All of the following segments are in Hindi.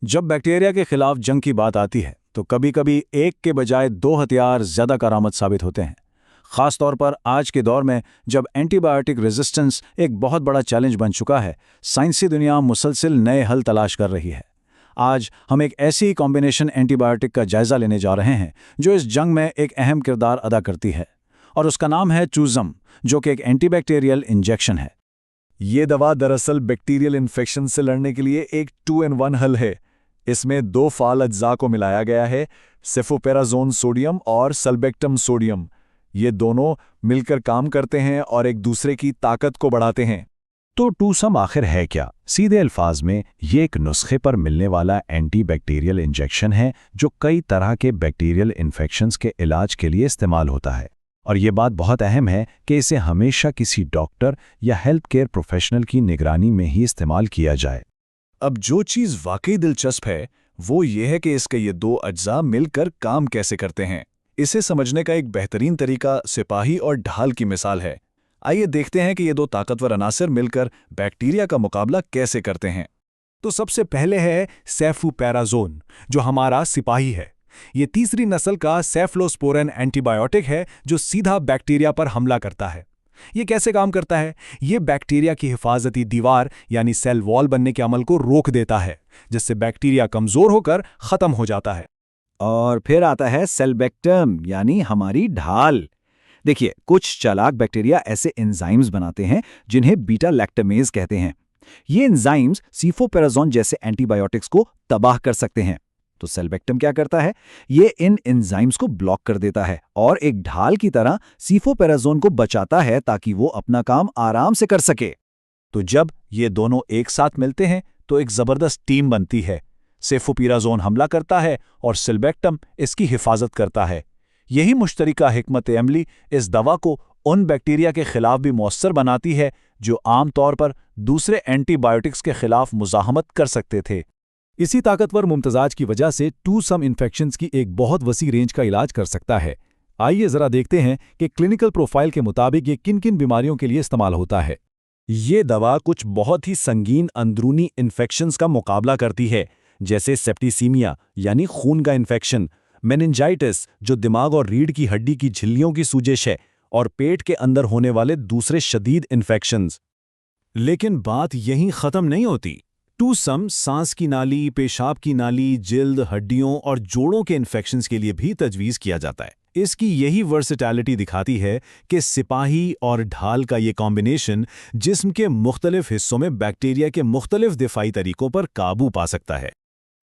जब बैक्टीरिया के खिलाफ जंग की बात आती है तो कभी-कभी एक के बजाय दो हथियार ज्यादा करामत साबित होते हैं। खास तौर पर आज के दौर में जब एंटीबायोटिक रेजिस्टेंस एक बहुत बड़ा चैलेंज बन चुका है, साइंसी दुनिया मुसलसिल नए हल तलाश कर रही है। आज हम एक ऐसी कॉम्बिनेशन एंटीबायोटिक का जायजा लेने जा रहे हैं जो इस जंग में एक अहम किरदार अदा करती है, और उसका नाम है टूज़म, जो कि एक एंटीबैक्टीरियल इंजेक्शन है। ये दवा दरअसल बैक्टीरियल इन्फेक्शन से लड़ने के लिए एक 2-in-1 हल है। इसमें दो फाल अज्जा को मिलाया गया है, सेफोपेराजोन सोडियम और सल्बेक्टम सोडियम। ये दोनों मिलकर काम करते हैं और एक दूसरे की ताकत को बढ़ाते हैं। तो टूसम आखिर है क्या? सीधे अल्फाज में ये एक नुस्खे पर मिलने वाला एंटीबैक्टीरियल इंजेक्शन है जो कई तरह के बैक्टीरियल इन्फेक्शंस के इलाज के लिए इस्तेमाल होता है। और ये बात बहुत अहम है कि इसे हमेशा किसी डॉक्टर या हेल्थ केयर प्रोफेशनल की निगरानी में ही इस्तेमाल किया जाए। अब जो चीज़ वाकई दिलचस्प है वो ये है कि इसके ये दो अज्जा मिलकर काम कैसे करते हैं। इसे समझने का एक बेहतरीन तरीका सिपाही और ढाल की मिसाल है। आइए देखते हैं कि ये दो ताकतवर अनासर मिलकर बैक्टीरिया का मुकाबला कैसे करते हैं। तो सबसे पहले है सेफुपेराजोन, जो हमारा सिपाही है। ये तीसरी नस्ल का सेफ्लोस्पोरेन एंटीबायोटिक है जो सीधा बैक्टीरिया पर हमला करता है। ये कैसे काम करता है? ये बैक्टीरिया की हिफाजती दीवार यानी सेल वॉल बनने के अमल को रोक देता है, जिससे बैक्टीरिया कमजोर होकर खत्म हो जाता है। और फिर आता है सेल्बेक्टम यानी हमारी ढाल। देखिए, कुछ चालाक बैक्टीरिया ऐसे एंजाइम्स बनाते हैं जिन्हें बीटा लैक्टमेज कहते हैं। ये एंजाइम्स सीफोपेराजोन जैसे एंटीबायोटिक्स को तबाह कर सकते हैं। तो सेल्बेक्टम क्या करता है? ये इन एंजाइम्स को ब्लॉक कर देता है और एक ढाल की तरह सीफोपेराजोन को बचाता है ताकि वो अपना काम आराम से कर सके। तो जब ये दोनों एक साथ मिलते हैं तो एक जबरदस्त टीम बनती है। सेफोपेराजोन हमला करता है और सेल्बेक्टम इसकी हिफाजत करता है। यही मुश्तरका हिकमत अमली इस दवा को उन बैक्टीरिया के खिलाफ भी मौसर बनाती है जो आमतौर पर दूसरे एंटीबायोटिक्स के खिलाफ मुजाहमत कर सकते थे। इसी ताकतवर मुमतजाज की वजह से टूसम इन्फेक्शंस की एक बहुत वसी रेंज का इलाज कर सकता है। आइए जरा देखते हैं कि क्लिनिकल प्रोफाइल के मुताबिक ये किन किन बीमारियों के लिए इस्तेमाल होता है। ये दवा कुछ बहुत ही संगीन अंदरूनी इन्फेक्शंस का मुकाबला करती है, जैसे सेप्टिसीमिया यानी खून का इन्फेक्शन, मेनिंजाइटिस जो दिमाग और रीढ़ की हड्डी की झिल्लियों की सूजश है, और पेट के अंदर होने वाले दूसरे शदीद इन्फेक्शंस। लेकिन बात यहीं खत्म नहीं होती। टूसम सांस की नाली, पेशाब की नाली, जिल्द, हड्डियों और जोड़ों के इन्फेक्शंस के लिए भी तजवीज़ किया जाता है। इसकी यही वर्सेटैलिटी दिखाती है कि सिपाही और ढाल का ये कॉम्बिनेशन जिस्म के मुख्तलिफ हिस्सों में बैक्टीरिया के मुख्तलिफ दिफाई तरीकों पर काबू पा सकता है।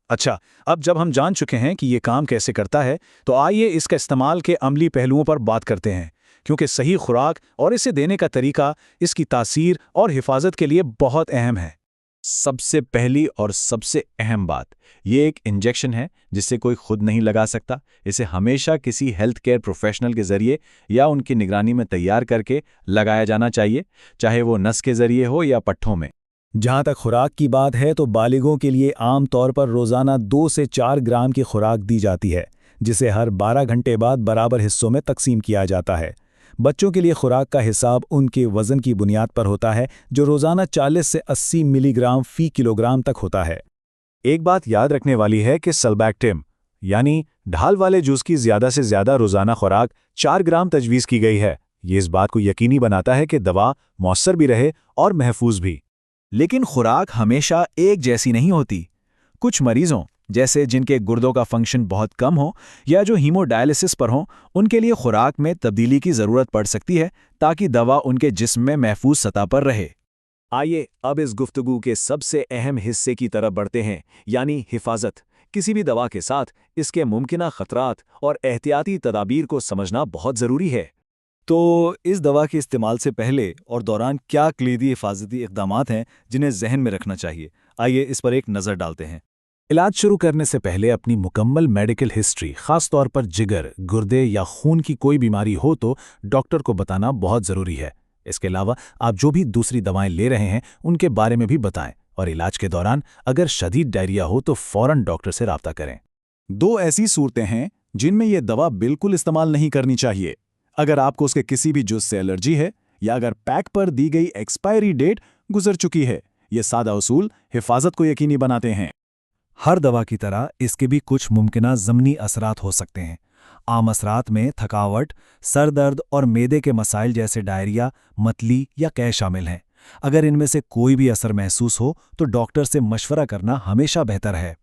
अच्छा, अब जब हम जान चुके हैं कि ये काम कैसे करता है, तो आइए इसका इस्तेमाल के अमली पहलुओं पर बात करते हैं, क्योंकि सही खुराक और इसे देने का तरीका इसकी तासीर और हिफाजत के लिए बहुत अहम है। सबसे पहली और सबसे अहम बात, ये एक इंजेक्शन है जिसे कोई खुद नहीं लगा सकता। इसे हमेशा किसी हेल्थ केयर प्रोफेशनल के जरिए या उनकी निगरानी में तैयार करके लगाया जाना चाहिए, चाहे वो नस के जरिए हो या पट्ठों में। जहाँ तक खुराक की बात है तो बालिगों के लिए आम तौर पर रोज़ाना 2 से 4 ग्राम की खुराक दी जाती है, जिसे हर 12 घंटे बाद बराबर हिस्सों में तकसीम किया जाता है। बच्चों के लिए खुराक का हिसाब उनके वज़न की बुनियाद पर होता है, जो रोज़ाना 40 से 80 मिलीग्राम फी किलोग्राम तक होता है। एक बात याद रखने वाली है कि सल्बैक्टम यानी ढाल वाले जूस की ज़्यादा से ज़्यादा रोज़ाना खुराक 4 ग्राम तजवीज़ की गई है। ये इस बात को यकीनी बनाता है कि दवा मौसर भी रहे और महफूज भी। लेकिन खुराक हमेशा एक जैसी नहीं होती। कुछ मरीजों, जैसे जिनके गुर्दों का फंक्शन बहुत कम हो या जो हीमोडायलिसिस पर हों, उनके लिए खुराक में तब्दीली की ज़रूरत पड़ सकती है ताकि दवा उनके जिस्म में महफूज सतह पर रहे। आइए अब इस गुफ्तगू के सबसे अहम हिस्से की तरफ बढ़ते हैं, यानी हिफाजत। किसी भी दवा के साथ इसके मुमकिना खतरात और एहतियाती तदाबीर को समझना बहुत ज़रूरी है। तो इस दवा के इस्तेमाल से पहले और दौरान क्या कलीदी हिफाजती इक़दामात हैं जिन्हें जहन में रखना चाहिए? आइए इस पर एक नज़र डालते हैं। इलाज शुरू करने से पहले अपनी मुकम्मल मेडिकल हिस्ट्री, खास तौर पर जिगर, गुर्दे या खून की कोई बीमारी हो तो डॉक्टर को बताना बहुत ज़रूरी है। इसके अलावा आप जो भी दूसरी दवाएं ले रहे हैं उनके बारे में भी बताएं, और इलाज के दौरान अगर शदीद डायरिया हो तो फ़ौरन डॉक्टर से राब्ता करें। 2 ऐसी सूरतें हैं जिनमें यह दवा बिल्कुल इस्तेमाल नहीं करनी चाहिए। अगर आपको उसके किसी भी जुज़ से एलर्जी है या अगर पैक पर दी गई एक्सपायरी डेट गुजर चुकी है। ये सादा उसूल हिफाजत को यकीनी बनाते हैं। हर दवा की तरह इसके भी कुछ मुमकिना ज़मनी असरात हो सकते हैं। आम असरात में थकावट, सर दर्द और मैदे के मसाइल जैसे डायरिया, मतली या कैं शामिल हैं। अगर इनमें से कोई भी असर महसूस हो तो डॉक्टर से मशवरा करना हमेशा बेहतर है।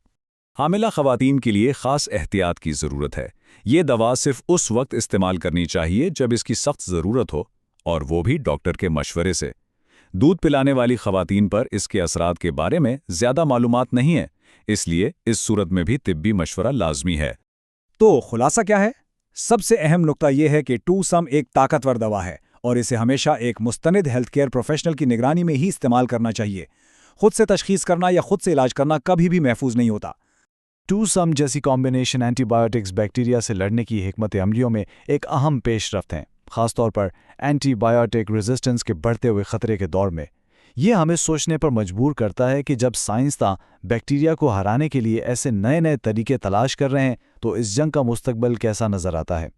हामिला खवातीन के लिए खास एहतियात की ज़रूरत है। ये दवा सिर्फ उस वक्त इस्तेमाल करनी चाहिए जब इसकी सख्त ज़रूरत हो, और वो भी डॉक्टर के मशवरे से। दूध पिलाने वाली खवातीन पर इसके असरात के बारे में ज़्यादा मालूमात नहीं है, इसलिए इस सूरत में भी तिब्बी मशवरा लाजमी है। तो खुलासा क्या है? सबसे अहम नुक्ता यह है कि टू-सम एक ताकतवर दवा है और इसे हमेशा एक मुस्तनिद हेल्थ केयर प्रोफेशनल की निगरानी में ही इस्तेमाल करना चाहिए। खुद से तशखीस करना या खुद से इलाज करना कभी भी महफूज नहीं होता। टू-सम जैसी कॉम्बिनेशन एंटीबायोटिक्स बैक्टीरिया से लड़ने की हिकमत अमलियों में एक अहम पेशरफ्त हैं, खासतौर पर एंटीबायोटिक रेजिस्टेंस के बढ़ते हुए खतरे के दौर में। ये हमें सोचने पर मजबूर करता है कि जब साइंसदान बैक्टीरिया को हराने के लिए ऐसे नए नए तरीके तलाश कर रहे हैं तो इस जंग का मुस्तकबिल कैसा नजर आता है।